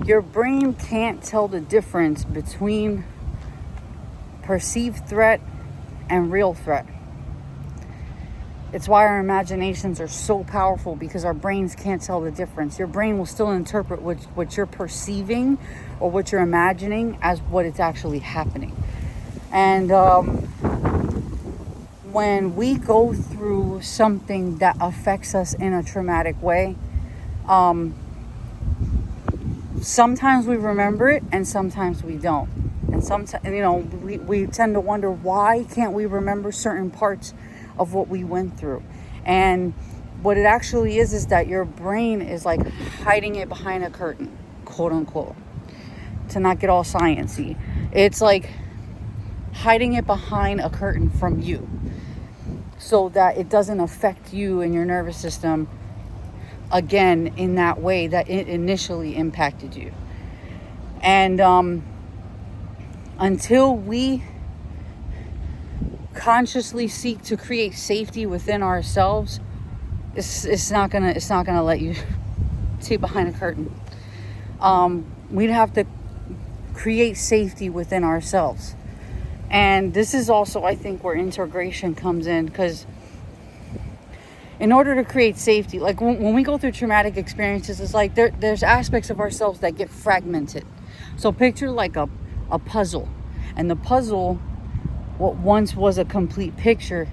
Your brain can't tell the difference between perceived threat and real threat. It's why our imaginations are so powerful, because our brains can't tell the difference. Your brain will still interpret what you're perceiving or what you're imagining as what it's actually happening. And when we go through something that affects us in a traumatic way, sometimes we remember it and sometimes we don't. And sometimes, we tend to wonder, why can't we remember certain parts of what we went through? And what it actually is that your brain is like hiding it behind a curtain, quote unquote, to not get all sciencey. It's like hiding it behind a curtain from you, so that it doesn't affect you and your nervous system again in that way that it initially impacted you. And until we consciously seek to create safety within ourselves, it's not gonna let you see behind a curtain. We'd have to create safety within ourselves. And this is also, I think, where integration comes in, because in order to create safety, like when we go through traumatic experiences, it's like there's aspects of ourselves that get fragmented. So picture like a puzzle, and the puzzle, what once was a complete picture,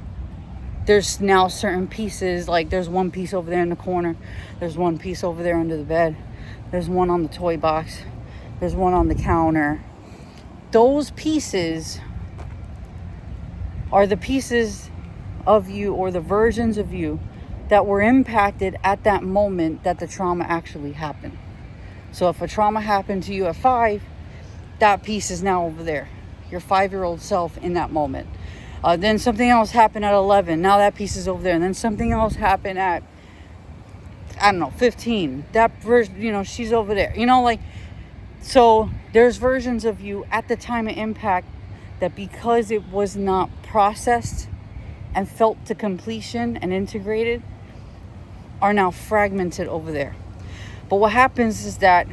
there's now certain pieces. Like there's one piece over there in the corner, there's one piece over there under the bed, there's one on the toy box, there's one on the counter. Those pieces are the pieces of you, or the versions of you that were impacted at that moment that the trauma actually happened. So if a trauma happened to you at 5, that piece is now over there, your 5-year-old self in that moment. Then something else happened at 11, now that piece is over there. And then something else happened at, 15, that version, she's over there, so there's versions of you at the time of impact that, because it was not processed and felt to completion and integrated, are now fragmented over there. But what happens is that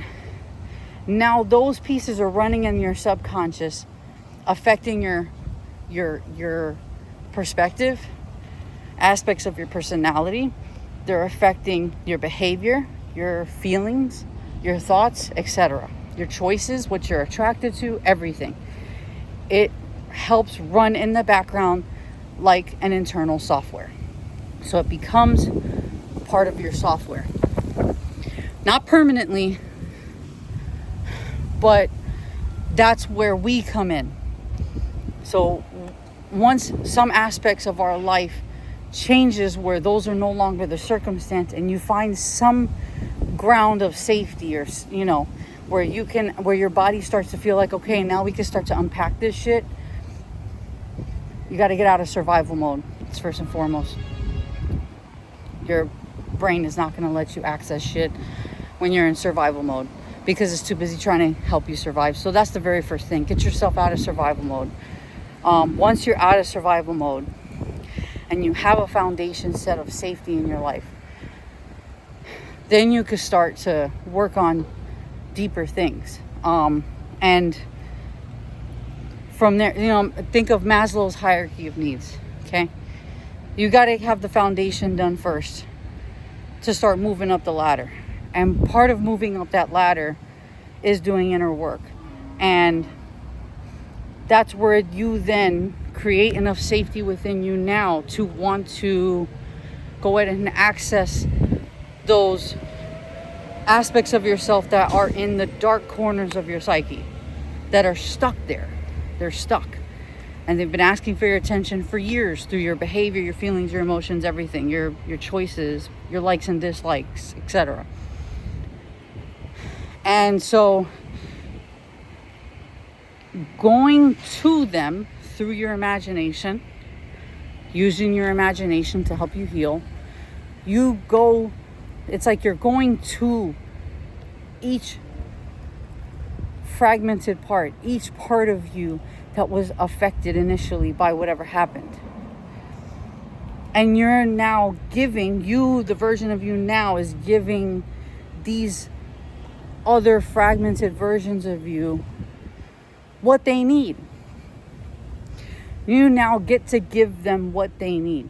now those pieces are running in your subconscious, affecting your perspective, aspects of your personality. They're affecting your behavior, your feelings, your thoughts, etc. Your choices, what you're attracted to, everything. It helps run in the background like an internal software. So it becomes part of your software. Not permanently, but that's where we come in. So once some aspects of our life changes where those are no longer the circumstance, and you find some ground of safety, or where your body starts to feel like, okay, now we can start to unpack this shit. You got to get out of survival mode. It's first and foremost. Your brain is not going to let you access shit when you're in survival mode, because it's too busy trying to help you survive. So that's the very first thing. Get yourself out of survival mode. Once you're out of survival mode and you have a foundation set of safety in your life, then you can start to work on deeper things. And from there, think of Maslow's hierarchy of needs, okay? You got to have the foundation done first to start moving up the ladder. And part of moving up that ladder is doing inner work. And that's where you then create enough safety within you now to want to go ahead and access those aspects of yourself that are in the dark corners of your psyche, that are stuck there. They're stuck. And they've been asking for your attention for years through your behavior, your feelings, your emotions, everything, your choices, your likes and dislikes, etc. And so going to them through your imagination, using your imagination to help you heal, it's like you're going to each fragmented part, each part of you that was affected initially by whatever happened. And you're now giving, the version of you now is giving these other fragmented versions of you what they need. You now get to give them what they need.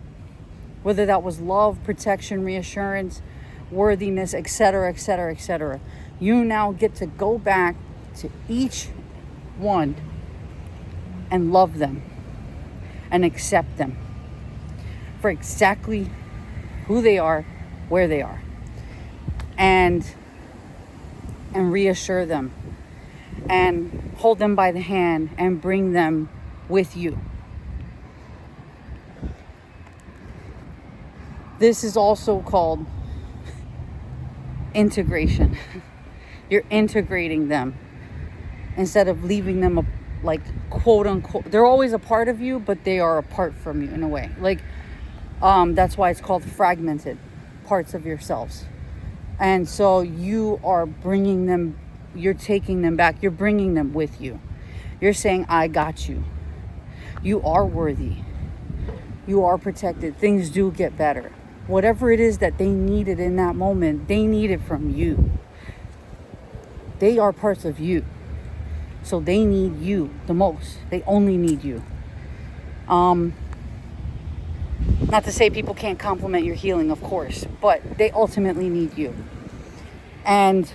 Whether that was love, protection, reassurance, worthiness, etc., etc., etc. You now get to go back to each one and love them and accept them for exactly who they are, where they are, and reassure them and hold them by the hand and bring them with you. This is also called integration. You're integrating them instead of leaving them like quote unquote. They're always a part of you, but they are apart from you in a way. Like that's why it's called fragmented parts of yourselves. And so you are bringing them, you're taking them back, you're bringing them with you. You're saying, I got you. You are worthy. You are protected. Things do get better. Whatever it is that they needed in that moment, they need it from you. They are parts of you. So they need you the most. They only need you. Not to say people can't complement your healing, of course, but they ultimately need you. And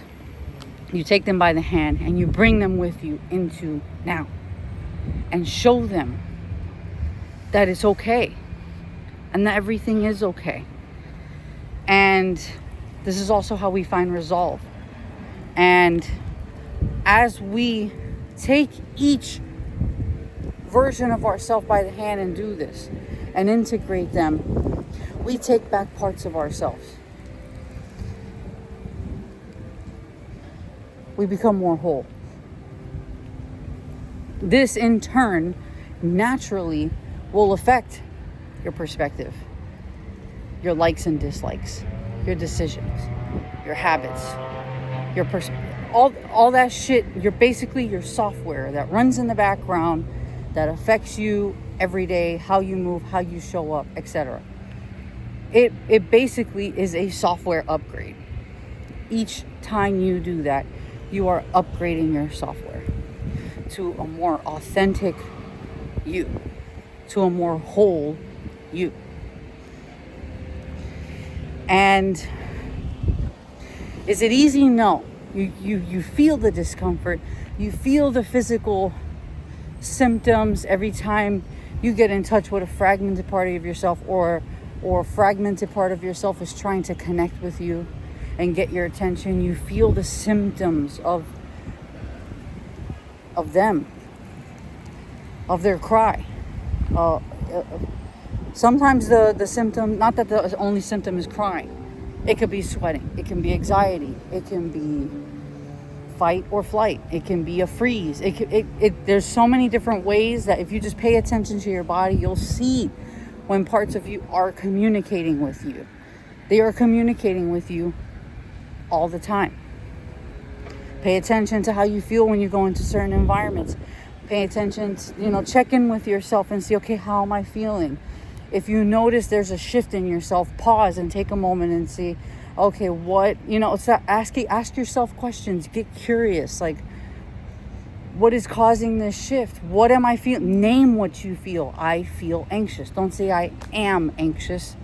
you take them by the hand and you bring them with you into now. And show them that it's okay. And that everything is okay. And this is also how we find resolve. And as we take each version of ourselves by the hand and do this and integrate them, we take back parts of ourselves. We become more whole. This in turn naturally will affect your perspective, your likes and dislikes, your decisions, your habits, your all that shit. You're basically your software that runs in the background that affects you every day, how you move, how you show up, etc. It basically is a software upgrade. Each time you do that, you are upgrading your software to a more authentic you, to a more whole you. And is it easy? No. You feel the discomfort. You feel the physical symptoms every time you get in touch with a fragmented part of yourself, or a fragmented part of yourself is trying to connect with you and get your attention. You feel the symptoms of them, of their cry. Sometimes the symptom, not that the only symptom is crying. It could be sweating. It can be anxiety. It can be fight or flight. It can be a freeze. There's so many different ways that if you just pay attention to your body, you'll see when parts of you are communicating with you. They are communicating with you all the time. Pay attention to how you feel when you go into certain environments. Pay attention to, check in with yourself and see, okay, how am I feeling? If you notice there's a shift in yourself, pause and take a moment and see, okay, what, it's that ask yourself questions, get curious, like, what is causing this shift? What am I feeling? Name what you feel. I feel anxious. Don't say I am anxious.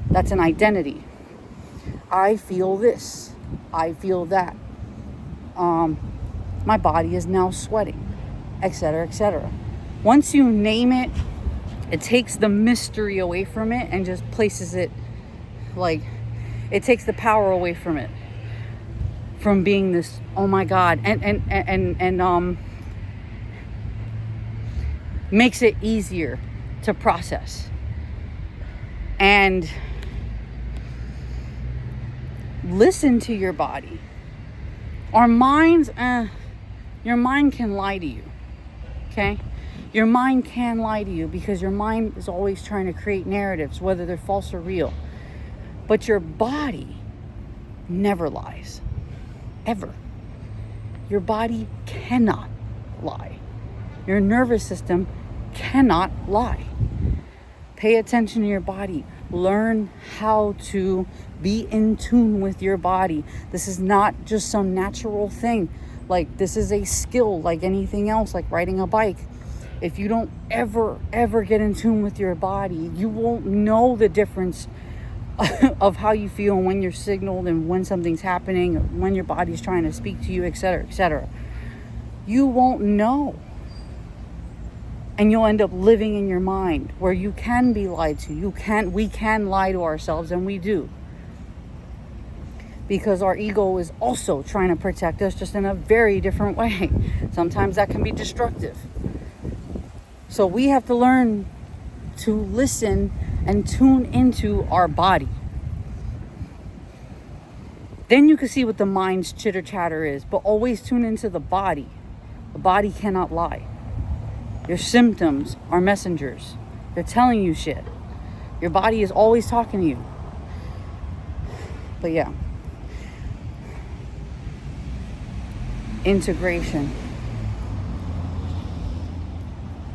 That's an identity. I feel this. I feel that. My body is now sweating, etc., etc. Once you name it, it takes the mystery away from it and just places it, like, it takes the power away from it, from being this, oh my God, and makes it easier to process. And listen to your body. Our minds, your mind can lie to you, okay? Your mind can lie to you because your mind is always trying to create narratives, whether they're false or real. But your body never lies, ever. Your body cannot lie. Your nervous system cannot lie. Pay attention to your body. Learn how to be in tune with your body. This is not just some natural thing. Like, this is a skill like anything else, like riding a bike. If you don't ever get in tune with your body, you won't know the difference of how you feel when you're signaled and when something's happening, when your body's trying to speak to you, etc., etc. You won't know. And you'll end up living in your mind where you can be lied to. We can lie to ourselves, and we do. Because our ego is also trying to protect us, just in a very different way. Sometimes that can be destructive. So we have to learn to listen and tune into our body. Then you can see what the mind's chitter chatter is, but always tune into the body. The body cannot lie. Your symptoms are messengers. They're telling you shit. Your body is always talking to you. But yeah. Integration.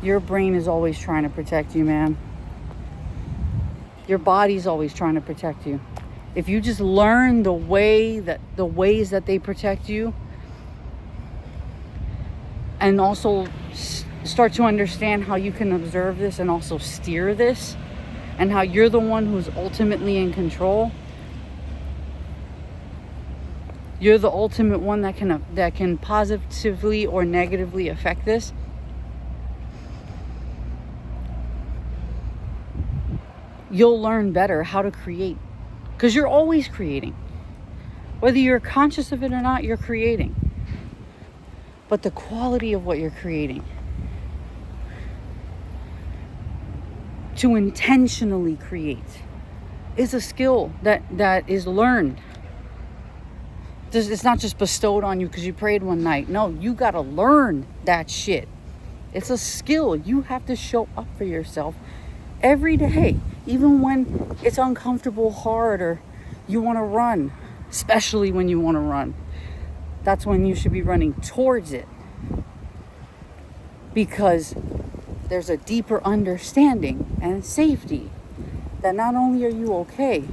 Your brain is always trying to protect you, man. Your body's always trying to protect you. If you just learn the ways that they protect you, and also start to understand how you can observe this and also steer this, and how you're the one who's ultimately in control. You're the ultimate one that can positively or negatively affect this. You'll learn better how to create, because you're always creating. Whether you're conscious of it or not, you're creating. But the quality of what you're creating, to intentionally create, is a skill that is learned. It's not just bestowed on you because you prayed one night. No, you got to learn that shit. It's a skill. You have to show up for yourself every day, even when it's uncomfortable, hard, or you want to run, especially when you want to run. That's when you should be running towards it, because there's a deeper understanding and safety that not only are you okay,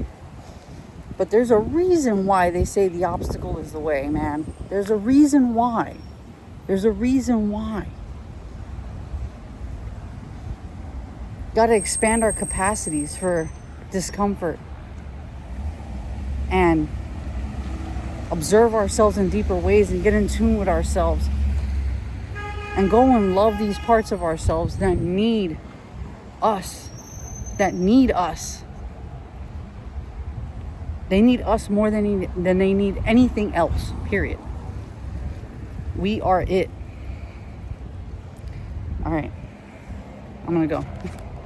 but there's a reason why they say the obstacle is the way, man. There's a reason why. There's a reason why. Got to expand our capacities for discomfort and observe ourselves in deeper ways and get in tune with ourselves and go and love these parts of ourselves that need us. They need us more than they need anything else, period. We are it. All right, I'm gonna go.